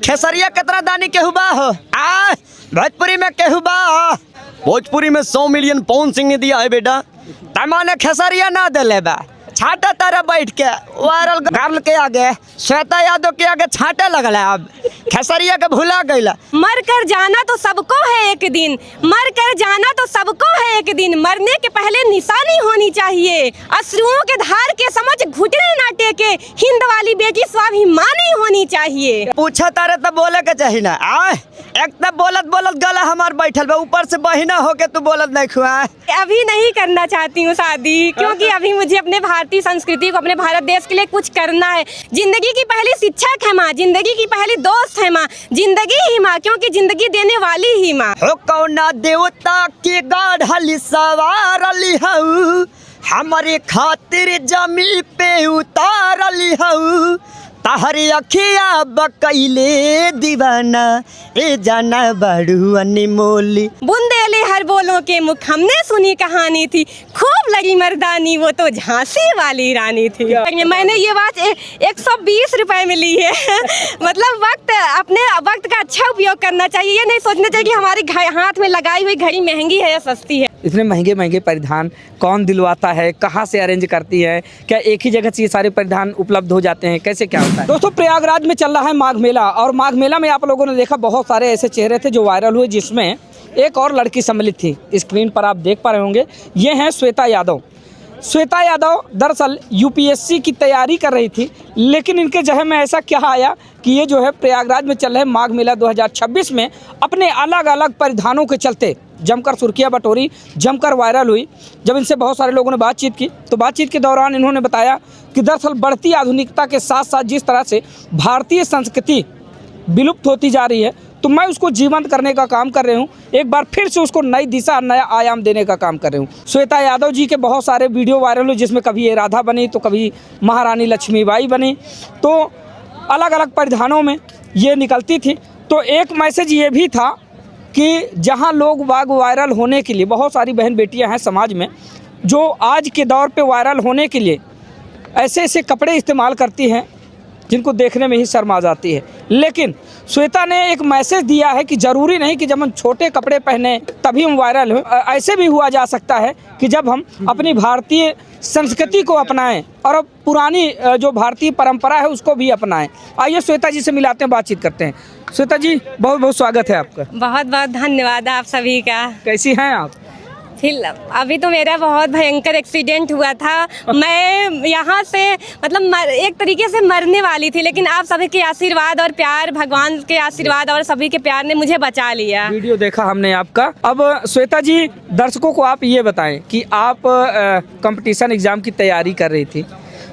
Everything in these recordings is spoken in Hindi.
खेसरिया कितना दानी केहू बा हो आ भोजपुरी में केहू बा। भोजपुरी में 100 मिलियन पवन सिंह ने दिया है बेटा, तमाने खेसरिया ना दे बा। छाटा तारा बैठ के वायरल गर्ल के आगे, श्वेता यादव के आगे छाटे लगल है। अब खेसरिया के भुला गईला। मर कर जाना तो सबको है एक दिन, मर कर जाना तो सबको है एक दिन, मरने के पहले निशानी होनी चाहिए, अश्रुओं के धार के समझ घुटने ना टेके, हिंद वाली बेटी स्वाभिमानी होनी चाहिए। पूछा तारे तो बोले के चाहिए ना। आ एक तब बोलत बोलत गला हमार बैठल बा, ऊपर से बहिना होके तू बोलत नहीं खुआ। अभी नहीं करना चाहती हूँ शादी, क्योंकि अभी मुझे अपने भारतीय संस्कृति को, अपने भारत देश के लिए कुछ करना है। जिंदगी की पहली शिक्षक है माँ, जिंदगी की पहली दोस्त है माँ, जिंदगी ही माँ, क्योंकि जिंदगी देने वाली ही माँ। हो कौना देवता के गाढ़ली सवारली हऊ, हमारे खातिर जमी पे उतारली हऊ, तहरी अखिया बकैले दीवाना ए जाना बड़ू अनमोली। बुंदेले हर बोलों के मुख, हमने सुनी कहानी थी, खूब लगी मर्दानी, वो तो झांसी वाली रानी थी। मैंने ये बात 120 रुपए में ली है। मतलब अपने वक्त का अच्छा उपयोग करना चाहिए, ये नहीं सोचना चाहिए कि हमारे हाथ में लगाई हुई घड़ी महंगी है या सस्ती है। इतने महंगे महंगे परिधान कौन दिलवाता है, कहाँ से अरेंज करती है, क्या एक ही जगह से ये सारे परिधान उपलब्ध हो जाते हैं, कैसे क्या होता है? दोस्तों प्रयागराज में चल रहा है माघ मेला, और माघ मेला में आप लोगों ने देखा बहुत सारे ऐसे चेहरे थे जो वायरल हुए, जिसमें एक और लड़की सम्मिलित थी। स्क्रीन पर आप देख पा रहे होंगे, ये हैं श्वेता यादव। श्वेता यादव दरअसल यूपीएससी की तैयारी कर रही थी, लेकिन इनके जहन में ऐसा क्या आया कि ये जो है प्रयागराज में चल रहे माघ मेला 2026 में अपने अलग अलग परिधानों के चलते जमकर सुर्खियां बटोरी, जमकर वायरल हुई। जब इनसे बहुत सारे लोगों ने बातचीत की, तो बातचीत के दौरान इन्होंने बताया कि दरअसल बढ़ती आधुनिकता के साथ साथ जिस तरह से भारतीय संस्कृति विलुप्त होती जा रही है, तो मैं उसको जीवंत करने का काम कर रही हूँ, एक बार फिर से उसको नई दिशा, नया आयाम देने का काम कर रही हूँ। श्वेता यादव जी के बहुत सारे वीडियो वायरल हुए, जिसमें कभी ये राधा बनी, तो कभी महारानी लक्ष्मीबाई बनी, तो अलग अलग परिधानों में ये निकलती थी। तो एक मैसेज ये भी था कि जहाँ लोग वायरल होने के लिए, बहुत सारी बहन बेटियाँ हैं समाज में जो आज के दौर पर वायरल होने के लिए ऐसे ऐसे कपड़े इस्तेमाल करती हैं जिनको देखने में ही शर्म आ जाती है। लेकिन श्वेता ने एक मैसेज दिया है कि ज़रूरी नहीं कि जब हम छोटे कपड़े पहने तभी हम वायरल हों, ऐसे भी हुआ जा सकता है कि जब हम अपनी भारतीय संस्कृति को अपनाएं और अब पुरानी जो भारतीय परंपरा है उसको भी अपनाएं। आइए श्वेता जी से मिलाते हैं, बातचीत करते हैं। श्वेता जी, बहुत बहुत स्वागत है आपका। बहुत बहुत धन्यवाद आप सभी का। कैसी हैं आप? फिर अभी तो मेरा बहुत भयंकर एक्सीडेंट हुआ था, मैं यहाँ से मतलब एक तरीके से मरने वाली थी, लेकिन आप सभी के आशीर्वाद और प्यार, भगवान के आशीर्वाद और सभी के प्यार ने मुझे बचा लिया। वीडियो देखा हमने आपका। अब श्वेता जी, दर्शकों को आप ये बताएं कि आप कंपटीशन एग्ज़ाम की तैयारी कर रही थी,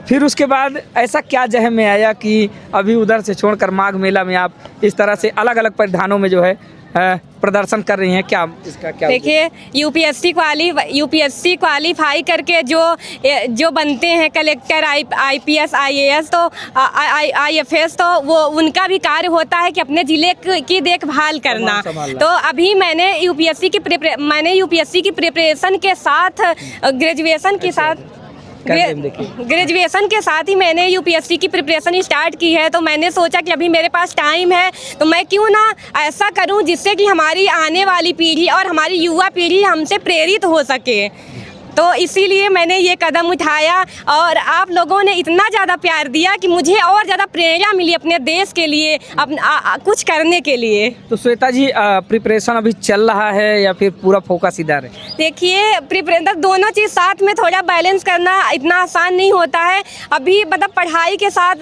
फिर उसके बाद ऐसा क्या जहन में आया कि अभी उधर से छोड़कर माघ मेला में आप इस तरह से अलग अलग परिधानों में जो है प्रदर्शन कर रही हैं? क्या इसका क्या? देखिए, यूपीएससी क्वालीफाई करके जो बनते हैं कलेक्टर, आईपीएस, आईएएस, तो आईएफएस, तो वो उनका भी कार्य होता है कि अपने ज़िले की देखभाल करना। तो अभी मैंने यूपीएससी की प्रिपरेशन के साथ, ग्रेजुएशन के साथ ही मैंने यूपीएससी की प्रिपरेशन स्टार्ट की है। तो मैंने सोचा कि अभी मेरे पास टाइम है, तो मैं क्यों ना ऐसा करूं जिससे कि हमारी आने वाली पीढ़ी और हमारी युवा पीढ़ी हमसे प्रेरित हो सके। तो इसीलिए मैंने ये कदम उठाया, और आप लोगों ने इतना ज़्यादा प्यार दिया कि मुझे और ज़्यादा प्रेरणा मिली अपने देश के लिए, कुछ करने के लिए। तो श्वेता जी, प्रिपरेशन अभी चल रहा है या फिर पूरा फोकस इधर है? देखिए, प्रिपरेशन दोनों चीज़ साथ में थोड़ा बैलेंस करना इतना आसान नहीं होता है। अभी मतलब पढ़ाई के साथ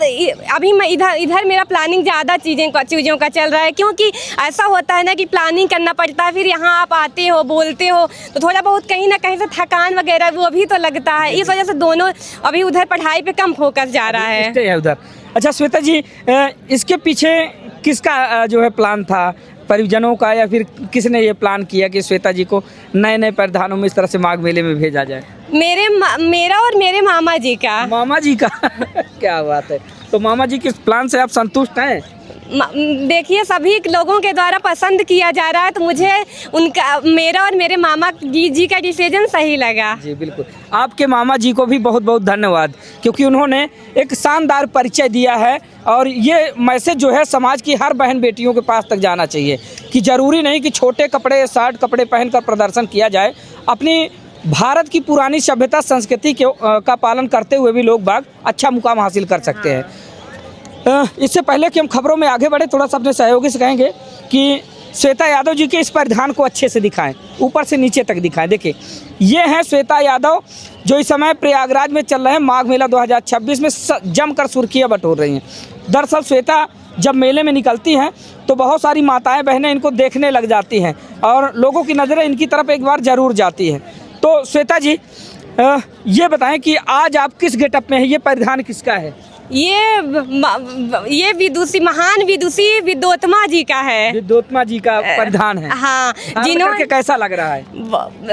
अभी मैं इधर मेरा प्लानिंग ज़्यादा चीज़ों का चल रहा है, क्योंकि ऐसा होता है ना कि प्लानिंग करना पड़ता है, फिर यहाँ आप आते हो, बोलते हो, तो थोड़ा बहुत कहीं ना कहीं से थकान वगैरह वो भी तो लगता है। इस वजह से दोनों अभी उधर पढ़ाई पे कम फोकस जा रहा है उधर। अच्छा श्वेता जी, इसके पीछे किसका जो है प्लान था, परिजनों का, या फिर किसने ये प्लान किया कि श्वेता जी को नए नए परिधानों में इस तरह से माघ मेले में भेजा जाए? मेरा और मेरे मामा जी का। मामा जी का क्या बात है। तो मामा जी के प्लान से आप संतुष्ट हैं? देखिए सभी लोगों के द्वारा पसंद किया जा रहा है, तो मुझे उनका, मेरा और मेरे मामा जी का डिसीजन सही लगा। जी बिल्कुल, आपके मामा जी को भी बहुत बहुत धन्यवाद, क्योंकि उन्होंने एक शानदार परिचय दिया है। और ये मैसेज जो है समाज की हर बहन बेटियों के पास तक जाना चाहिए कि ज़रूरी नहीं कि छोटे कपड़े, शर्ट कपड़े पहनकर प्रदर्शन किया जाए। अपनी भारत की पुरानी सभ्यता संस्कृति का पालन करते हुए भी लोग बाग अच्छा मुकाम हासिल कर सकते हैं। इससे पहले कि हम खबरों में आगे बढ़े, थोड़ा सा अपने सहयोगी से कहेंगे कि श्वेता यादव जी के इस परिधान को अच्छे से दिखाएं, ऊपर से नीचे तक दिखाएं। देखिए, ये हैं श्वेता यादव, जो इस समय प्रयागराज में चल रहे हैं माघ मेला 2026 में जमकर सुर्खियां बटोर रही हैं। दरअसल श्वेता जब मेले में निकलती हैं तो बहुत सारी माताएं बहनें इनको देखने लग जाती हैं और लोगों की नज़रें इनकी तरफ एक बार ज़रूर जाती हैं। तो श्वेता जी, ये बताएं कि आज आप किस गेटअप में हैं, ये परिधान किसका है? ये विदुषी, महान विदुषी विद्योत्मा जी का है। विद्योत्मा जी का परिधान है। हाँ, जिन्होंने कैसा लग रहा है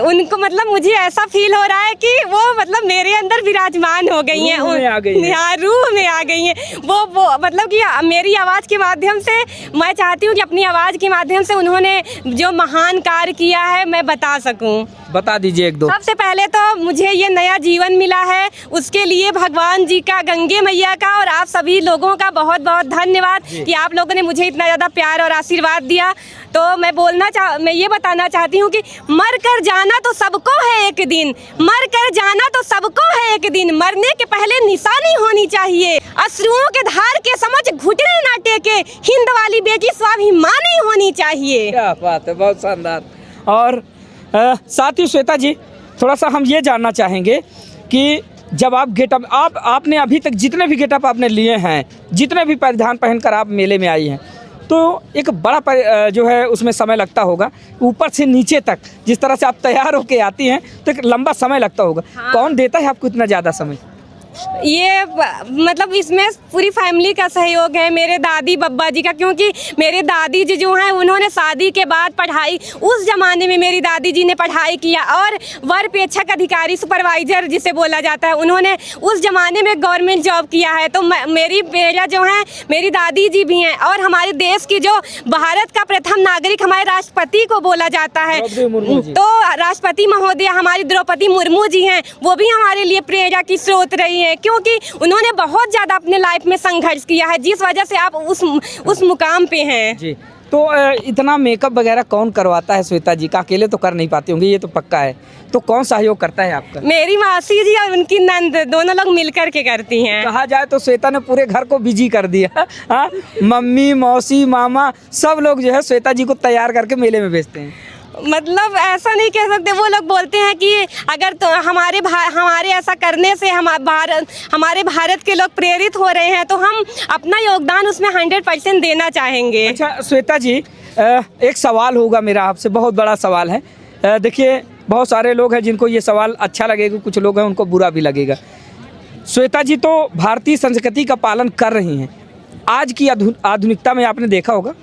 उनको, मतलब मुझे ऐसा फील हो रहा है कि वो मतलब मेरे अंदर विराजमान हो गई हैं, हाँ, रूह में आ गई हैं। वो मतलब कि मेरी आवाज़ के माध्यम से मैं चाहती हूँ कि अपनी आवाज़ के माध्यम से उन्होंने जो महान कार्य किया है मैं बता सकूँ। बता दीजिए एक दो। सबसे पहले तो मुझे ये नया जीवन मिला है, उसके लिए भगवान जी का, गंगे मैया का और आप सभी लोगों का बहुत बहुत धन्यवाद कि आप लोगों ने मुझे इतना ज़्यादा प्यार और आशीर्वाद दिया। तो मैं ये बताना चाहती हूँ कि मर कर जाना तो सबको है एक दिन, मर कर जाना तो सबको है एक दिन, मरने के पहले निशानी होनी चाहिए, अश्रुओं के धार के समझ घुटने ना टेके, हिंद वाली बेटी स्वाभिमानी होनी चाहिए। क्या बात है, बहुत शानदार। और साथ ही श्वेता जी, थोड़ा सा हम ये जानना चाहेंगे कि जब आप गेटअप, आपने अभी तक जितने भी गेटअप आपने लिए हैं, जितने भी परिधान पहनकर आप मेले में आई हैं, तो एक बड़ा जो है उसमें समय लगता होगा, ऊपर से नीचे तक जिस तरह से आप तैयार होके आती हैं तो एक लंबा समय लगता होगा। हाँ। कौन देता है आपको इतना ज़्यादा समय? ये मतलब इसमें पूरी फैमिली का सहयोग है, मेरे दादी बब्बा जी का, क्योंकि मेरे दादी जी जो हैं उन्होंने शादी के बाद पढ़ाई, उस ज़माने में मेरी दादी जी ने पढ़ाई किया और वर पेक्षक अधिकारी, सुपरवाइज़र जिसे बोला जाता है, उन्होंने उस ज़माने में गवर्नमेंट जॉब किया है। तो मेरा जो है मेरी दादी जी भी हैं और हमारे देश की जो भारत का प्रथम नागरिक हमारे राष्ट्रपति को बोला जाता है, तो राष्ट्रपति महोदय हमारी द्रौपदी मुर्मू जी हैं, वो भी हमारे लिए प्रेरणा की स्रोत रही है, क्योंकि उन्होंने बहुत ज़्यादा अपने लाइफ में संघर्ष किया है, जिस वजह से आप उस मुकाम पे हैं जी। तो इतना मेकअप वगैरह कौन करवाता है श्वेता जी का? अकेले तो कर नहीं पाती होंगी, ये तो पक्का है। तो कौन सहयोग करता है आपका? मेरी मासी जी और उनकी नंद, दोनों लोग मिलकर के करती हैं। कहा जाए तो श्वेता ने पूरे घर को बिजी कर दिया। हाँ, मम्मी, मौसी, मामा सब लोग जो है श्वेता जी को तैयार करके मेले में भेजते हैं। मतलब ऐसा नहीं कह सकते, वो लोग बोलते हैं कि अगर तो हमारे ऐसा करने से हमारे भारत के लोग प्रेरित हो रहे हैं, तो हम अपना योगदान उसमें 100% देना चाहेंगे। अच्छा श्वेता जी, एक सवाल होगा मेरा आपसे, बहुत बड़ा सवाल है। देखिए, बहुत सारे लोग हैं जिनको ये सवाल अच्छा लगेगा, कुछ लोग हैं उनको बुरा भी लगेगा। श्वेता जी तो भारतीय संस्कृति का पालन कर रही हैं। आज की आधुनिकता में आपने देखा होगा,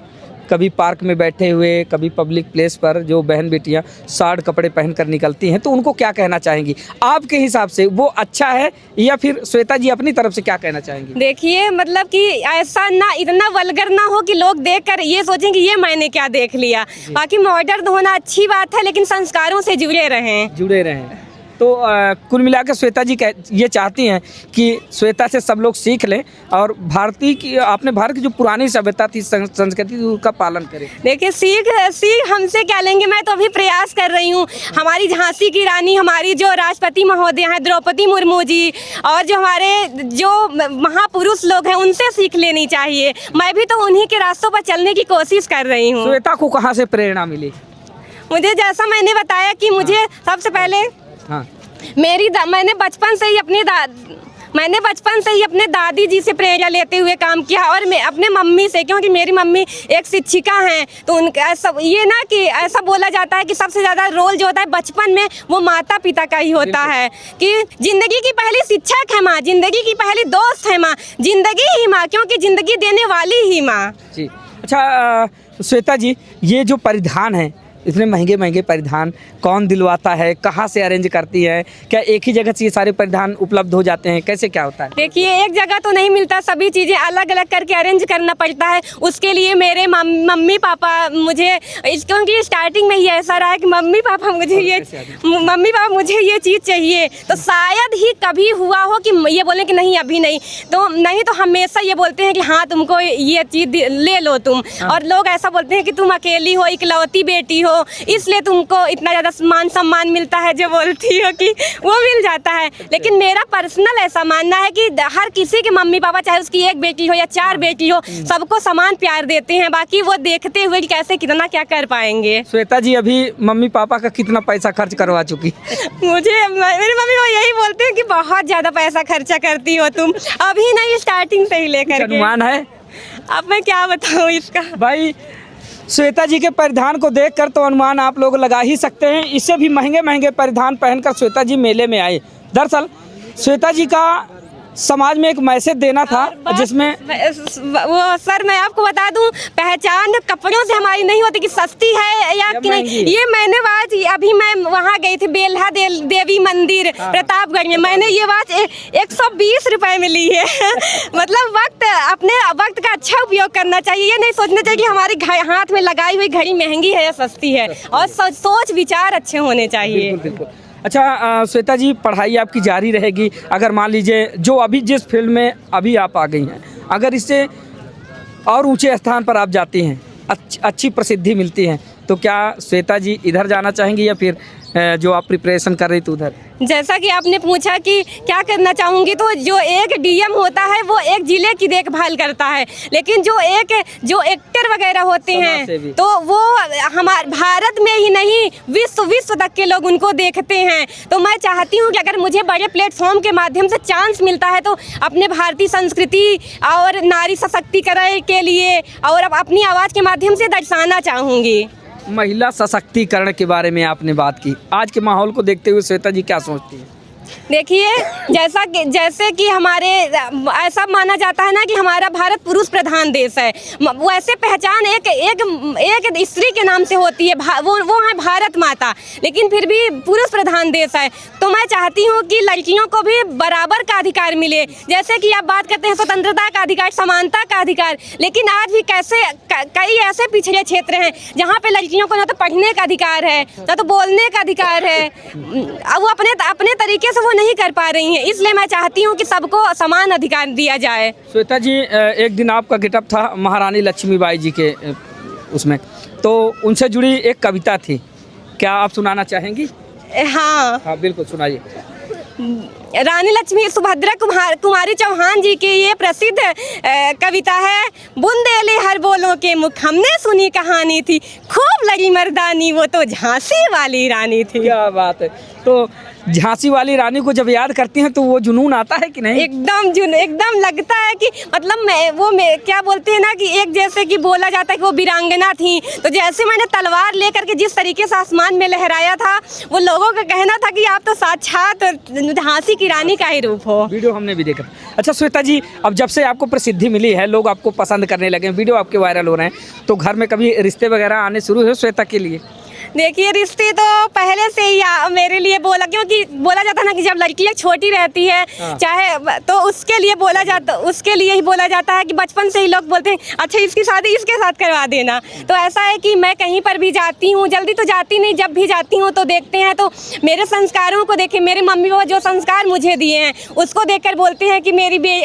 कभी पार्क में बैठे हुए, कभी पब्लिक प्लेस पर जो बहन बेटियां साड़ कपड़े पहनकर निकलती हैं, तो उनको क्या कहना चाहेंगी आपके हिसाब से? वो अच्छा है या फिर श्वेता जी अपनी तरफ से क्या कहना चाहेंगी? देखिए, मतलब कि ऐसा ना, इतना वल्गर ना हो कि लोग देखकर ये सोचें कि ये मैंने क्या देख लिया। बाकी मॉडर्न होना अच्छी बात है, लेकिन संस्कारों से जुड़े रहें। तो कुल मिलाकर श्वेता जी ये चाहती हैं कि श्वेता से सब लोग सीख लें और भारत की जो पुरानी सभ्यता थी, संस्कृति, उसका पालन करें। देखिए, सीख हमसे क्या लेंगे, मैं तो अभी प्रयास कर रही हूँ। हमारी झांसी की रानी, हमारी जो राष्ट्रपति महोदय हैं द्रौपदी मुर्मू जी, और जो हमारे जो महापुरुष लोग हैं, उनसे सीख लेनी चाहिए। मैं भी तो उन्हीं के रास्तों पर चलने की कोशिश कर रही हूँ। श्वेता को कहाँ से प्रेरणा मिली? मुझे, जैसा मैंने बताया कि मुझे सबसे पहले मैंने बचपन से ही अपने दादी जी से प्रेरणा लेते हुए काम किया, और मैं अपने मम्मी से, क्योंकि मेरी मम्मी एक शिक्षिका हैं। तो उनका ये ना कि ऐसा बोला जाता है कि सबसे ज़्यादा रोल जो होता है बचपन में वो माता पिता का ही होता है, कि ज़िंदगी की पहली शिक्षक है माँ, ज़िंदगी की पहली दोस्त है माँ, ज़िंदगी ही माँ, क्योंकि ज़िंदगी देने वाली ही माँ जी। अच्छा श्वेता जी, ये जो परिधान है इतने महंगे महंगे परिधान कौन दिलवाता है, कहाँ से अरेंज करती है? क्या एक ही जगह से ये सारे परिधान उपलब्ध हो जाते हैं? कैसे क्या होता है? देखिए, एक जगह तो नहीं मिलता, सभी चीज़ें अलग अलग करके अरेंज करना पड़ता है। उसके लिए मेरे मम्मी पापा मुझे क्योंकि स्टार्टिंग में ही ऐसा रहा है कि मम्मी पापा मुझे ये चीज़ चाहिए, तो शायद ही कभी हुआ हो कि ये बोलें कि नहीं अभी नहीं, तो हमेशा ये बोलते हैं कि हाँ तुमको ये चीज़ ले लो तुम। और लोग ऐसा बोलते हैं कि तुम अकेली हो, इकलौती बेटी हो, इसलिए तुमको इतना ज़्यादा मान सम्मान मिलता है, जो बोलती हो कि वो मिल जाता है। लेकिन मेरा पर्सनल ऐसा मानना है कि हर किसी के मम्मी पापा, चाहे उसकी एक बेटी हो या 4 बेटी हो, सबको समान प्यार देते हैं। बाकी वो देखते हुए कि कैसे कितना क्या कर पाएंगे। श्वेता जी अभी मम्मी पापा का कितना पैसा खर्च करवा चुकी? मेरे मम्मी पापा यही बोलते हैं कि बहुत ज़्यादा पैसा खर्चा करती हो तुम, अभी नहीं स्टार्टिंग से ही लेकर के। अनुमान है? अब मैं क्या बताऊँ इसका भाई श्वेता जी के परिधान को देखकर तो अनुमान आप लोग लगा ही सकते हैं। इससे भी महंगे महंगे परिधान पहनकर श्वेता जी मेले में आए। दरअसल श्वेता जी का समाज में एक मैसेज देना था, जिसमें वो सर मैं आपको बता दूं, पहचान कपड़ों से हमारी नहीं होती कि सस्ती है या कि नहीं। ये मैंने बात अभी मैं वहाँ गई थी बेल्हा देवी मंदिर प्रतापगढ़ में, मैंने ये बात 120 रुपए में ली है। मतलब अपने वक्त का अच्छा उपयोग करना चाहिए, ये नहीं सोचना चाहिए कि हमारी हाथ में लगाई हुई घड़ी महंगी है या सस्ती है, और सोच विचार अच्छे होने चाहिए। बिल्कुल। अच्छा श्वेता जी, पढ़ाई आपकी जारी रहेगी? अगर मान लीजिए जो अभी जिस फील्ड में अभी आप आ गई हैं, अगर इससे और ऊंचे स्थान पर आप जाती हैं, अच्छी प्रसिद्धि मिलती है, तो क्या श्वेता जी इधर जाना चाहेंगी या फिर जो आप प्रिपरेशन कर रही थी उधर? जैसा कि आपने पूछा कि क्या करना चाहूँगी, तो जो एक डीएम होता है वो एक जिले की देखभाल करता है, लेकिन जो एक्टर वगैरह होते हैं तो वो हमारे भारत में ही नहीं विश्व तक के लोग उनको देखते हैं। तो मैं चाहती हूँ कि अगर मुझे बड़े प्लेटफॉर्म के माध्यम से चांस मिलता है तो अपने भारतीय संस्कृति और नारी सशक्तिकरण के लिए और अपनी आवाज़ के माध्यम से दर्शाना चाहूँगी। महिला सशक्तिकरण के बारे में आपने बात की, आज के माहौल को देखते हुए श्वेता जी क्या सोचती है? देखिए, जैसे कि हमारे ऐसा माना जाता है ना कि हमारा भारत पुरुष प्रधान देश है, वैसे पहचान एक स्त्री के नाम से होती है, वो है भारत माता, लेकिन फिर भी पुरुष प्रधान देश है। तो मैं चाहती हूँ कि लड़कियों को भी बराबर का अधिकार मिले। जैसे कि आप बात करते हैं स्वतंत्रता का अधिकार, समानता का अधिकार, लेकिन आज भी कई ऐसे पिछड़े क्षेत्र हैं जहाँ पे लड़कियों को ना तो पढ़ने का अधिकार है, ना तो बोलने का अधिकार है, वो अपने तरीके से वो नहीं कर पा रही हैं। इसलिए मैं चाहती हूँ कि सबको समान अधिकार दिया जाए। श्वेता जी, एक दिन आपका गेटअप था महारानी लक्ष्मीबाई जी के उसमें, तो उनसे जुड़ी एक कविता थी, क्या आप सुनाना चाहेंगी? हाँ बिल्कुल सुनाइए। रानी लक्ष्मी सुभद्रा कुमारी चौहान जी की ये प्रसिद्ध कविता है। बुंदेले हर बोलों के मुख हमने सुनी कहानी थी, खूब लगी मर्दानी वो तो झांसी वाली रानी थी। क्या बात है। तो झांसी वाली रानी को जब याद करती हैं तो वो जुनून आता है कि नहीं? एकदम लगता है कि मतलब क्या बोलते हैं ना कि एक जैसे कि बोला जाता है कि वो वीरांगना थी, तो जैसे मैंने तलवार लेकर के जिस तरीके से आसमान में लहराया था, वो लोगों का कहना था कि आप तो साक्षात झांसी की रानी का ही रूप हो। वीडियो हमने भी देखा। अच्छा श्वेता जी, अब जब से आपको प्रसिद्धि मिली है, लोग आपको पसंद करने लगे, वीडियो आपके वायरल हो रहे हैं, तो घर में कभी रिश्ते वगैरह आने शुरू हुए श्वेता के लिए? देखिए, रिश्ते तो पहले से ही मेरे लिए क्योंकि बोला जाता है ना कि जब लड़की एक छोटी रहती है चाहे तो उसके लिए ही बोला जाता है कि बचपन से ही लोग बोलते हैं अच्छा इसकी शादी इसके साथ करवा देना। तो ऐसा है कि मैं कहीं पर भी जाती हूँ, जल्दी तो जाती नहीं, जब भी जाती हूँ तो देखते हैं तो मेरे संस्कारों को देखे, मेरे मम्मी पापा जो संस्कार मुझे दिए हैं उसको देखकर बोलते हैं कि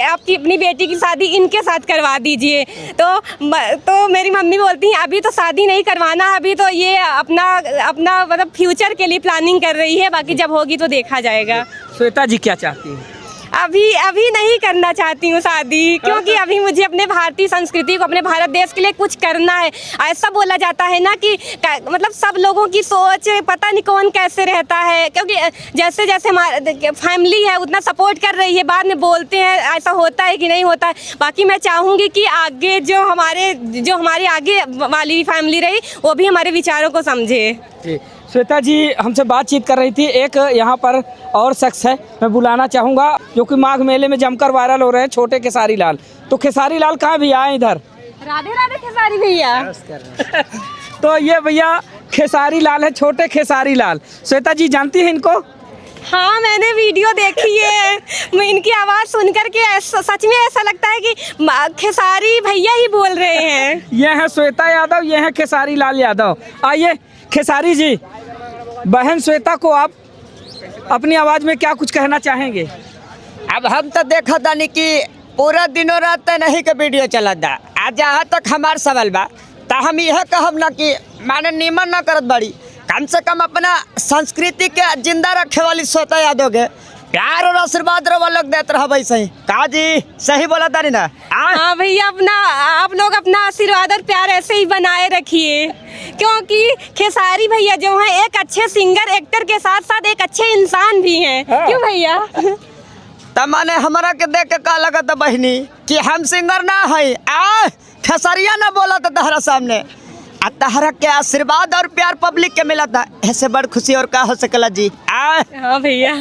आपकी अपनी बेटी की शादी इनके साथ करवा दीजिए। तो मेरी मम्मी बोलती हैं अभी तो शादी नहीं करवाना, अभी तो ये अपना मतलब फ्यूचर के लिए प्लानिंग कर रही है, बाकी जब होगी तो देखा जाएगा। श्वेता जी क्या चाहती हैं? अभी नहीं करना चाहती हूँ शादी, क्योंकि अभी मुझे अपने भारतीय संस्कृति को, अपने भारत देश के लिए कुछ करना है। ऐसा बोला जाता है ना कि मतलब सब लोगों की सोच पता नहीं कौन कैसे रहता है, क्योंकि जैसे जैसे हमारे फैमिली है उतना सपोर्ट कर रही है, बाद में बोलते हैं ऐसा होता है कि नहीं होता है। बाकी मैं चाहूँगी कि आगे जो हमारी आगे वाली फैमिली रही वो भी हमारे विचारों को समझे। श्वेता जी हमसे बातचीत कर रही थी, एक यहाँ पर और शख्स है, मैं बुलाना चाहूँगा, जो कि माघ मेले में जमकर वायरल हो रहे हैं, छोटे खेसारी लाल। तो खेसारी लाल कहाँ भैया आए इधर? राधे राधे खेसारी भैया। तो ये भैया खेसारी लाल है, छोटे खेसारी लाल। श्वेता जी जानती हैं इनको? हाँ, मैंने वीडियो देखी है। मैं इनकी आवाज़ सुन करके सच में ऐसा लगता है कि खेसारी भैया ही बोल रहे हैं। ये हैं श्वेता यादव, ये हैं खेसारी लाल यादव। आइए खेसारी जी, बहन श्वेता को आप अपनी आवाज़ में क्या कुछ कहना चाहेंगे? अब हम तो देखा था नहीं कि पूरा दिनों रात नहीं के वीडियो चला था। आज जहाँ तक हमार सवाल बा तो हम यह कहब ना कि माने नीमन ना करत बड़ी, कम से कम अपना संस्कृति के जिंदा रखे वाली श्वेता यादव के प्यार और आशीर्वाद रवा लोग देते रहा वैसे ही। कहा जी सही बोला था ना? हाँ भैया, आप लोग अपना आशीर्वाद और प्यार ऐसे ही बनाए रखिए, क्योंकि खेसारी भैया जो हैं एक अच्छे सिंगर एक्टर के साथ साथ एक अच्छे इंसान भी हैं। हाँ। क्यों भैया? तमाने हमारा के देख के का लगा था बहनी कि हम सिंगर ना है। खेसारिया ना बोला था तहरा सामने, तहरा के आशीर्वाद और प्यार पब्लिक के मिला था, ऐसे बड़ खुशी और का हो सकला जी। हाँ भैया।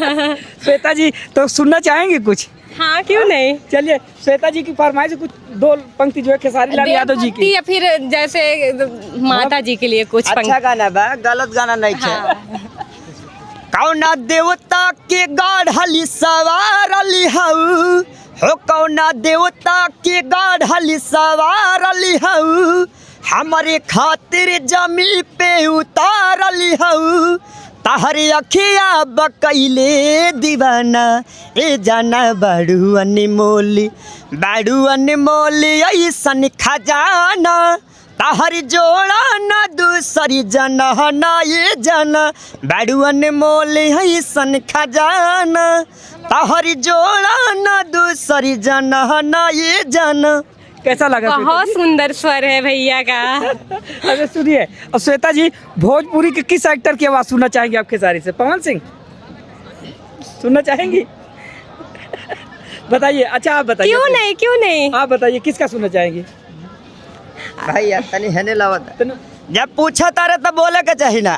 श्वेता जी तो सुनना चाहेंगे कुछ? हाँ, क्यों नहीं। चलिए श्वेता जी की फरमाइश कुछ दो पंक्ति जो है खेसारी लाल यादव जी की। या फिर जैसे माता जी के लिए कुछ अच्छा गाना बा, गलत गाना नहीं है। हाँ। कौना देवता के गाढ़ली सवारली हऊ हो, कौना देवता के गाढ़ली सवारली हऊ, हमारे खातिर जमी पे उतारली हऊ, तहरे अखिया बकैले दीवाना, ए जाना बाड़ू अनमोली ऐसन खजाना, तहरी जोड़ा न दूसरी जना ना, ये जाना बाड़ू अनमोली ऐसन खजाना, तहरी जोड़ा न दूसरी जना ना, ये जाना। कैसा लगा? बहुत सुंदर स्वर है भैया का। अरे सुनिए, और श्वेता जी भोजपुरी के किस एक्टर की आवाज़ सुनना चाहेंगे आप खेसारी से? पवन सिंह सुनना चाहेंगी? बताइए। अच्छा आप बताइए। क्यों नहीं। आप बताइए किसका सुनना चाहेंगे? भाई यार तनी हेने लावत जब पूछा तारे तब बोले के चाहिए ना।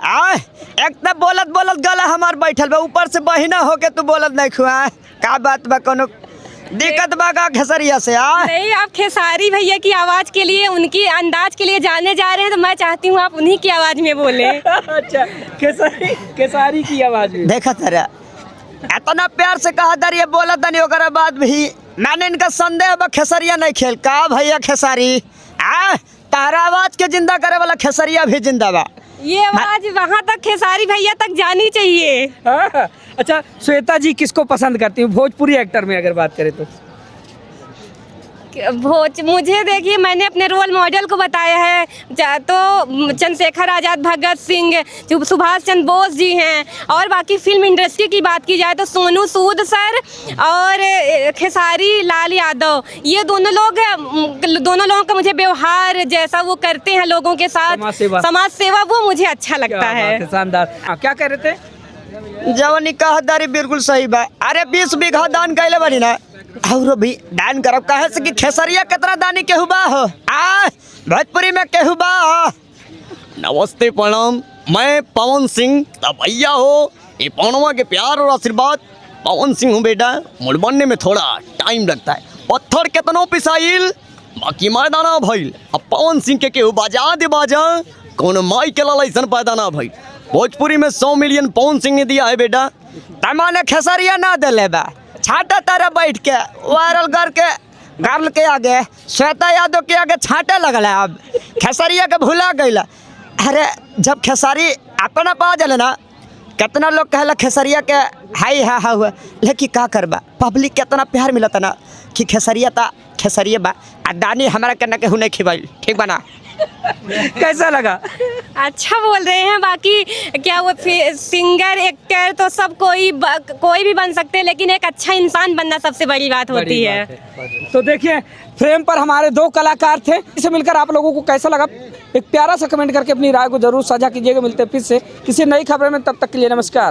एक तब बोलत गला हमार बैठल बा, ऊपर से बहिना होके तू बोलत नहीं खुआ। का बात बा, कोनो दिक्कत बा का खेसरिया से? नहीं, आप खेसारी भैया की आवाज के लिए, उनकी अंदाज के लिए जाने जा रहे हैं, तो मैं चाहती हूँ आप उन्हीं की आवाज में बोले। अच्छा, खेसारी की आवाज में देखा तारा इतना प्यार से कहा तारी, ये बोला तनी ओकरा बाद भी मैंने इनका संदेह बा खेसरिया नहीं खेल का भैया खेसारी। तारा आवाज के जिंदा करे वाला खेसरिया भी जिंदा बा। ये आवाज वहाँ तक खेसारी भैया तक जानी चाहिए। हाँ। अच्छा श्वेता जी किसको पसंद करती हूँ भोजपुरी एक्टर में अगर बात करें तो? मुझे देखिए, मैंने अपने रोल मॉडल को बताया है तो चंद्रशेखर आज़ाद, भगत सिंह, सुभाष चंद्र बोस जी हैं, और बाकी फिल्म इंडस्ट्री की बात की जाए तो सोनू सूद सर और खेसारी लाल यादव, ये दोनों लोगों का मुझे व्यवहार जैसा वो करते हैं लोगों के साथ, समाज सेवा, वो मुझे अच्छा लगता है। शानदार। क्या कह रहे थे? जवानी कहदारी बिल्कुल सही बा। अरे 20 बीघा दान कैले बनी ना, और भी दान करब कहे से कि खेसरिया कितना दानी केहू बा हो। भोजपुरी में केहू बा। नमस्ते प्रणाम, मैं पवन सिंह भैया हो, ये पवनवा के प्यार और आशीर्वाद पवन सिंह हूँ बेटा। मुड़ बनने में थोड़ा टाइम लगता है, पत्थर केतनो पिसाइल बाकी मैदाना भइल। अब पवन सिंह के केहू बाजा दे बाजा, कौन माई के लाल ऐसन पैदा ना भइल। भोजपुरी में 100 मिलियन पवन सिंह ने दिया है बेटा, तमाने खेसरिया ना दे बा। छाटा तारा बैठ के वायरल करके गर्ल के आगे, श्वेता यादव के आगे छाटे लगल है। अब खेसरिया के भुला गई। अरे जब खेसारी अपना पा जले ना, कितना लोग कहला खेसरिया के हाई हा हुआ, लेकिन का करबा, पब्लिक कितना प्यार मिलता ना कि खेसरिया था खेसरिया बा। दानी हमारा करना के हुने खिबाई, ठीक बना। कैसा लगा? अच्छा बोल रहे हैं। बाकी क्या वो सिंगर एक्टर तो सब कोई भी बन सकते हैं, लेकिन एक अच्छा इंसान बनना सबसे बड़ी बात होती है। तो देखिए फ्रेम पर हमारे 2 कलाकार थे। इसे मिलकर आप लोगों को कैसा लगा, एक प्यारा सा कमेंट करके अपनी राय को जरूर साझा कीजिएगा। मिलते हैं फिर से किसी नई खबर में, तब तक के लिए नमस्कार।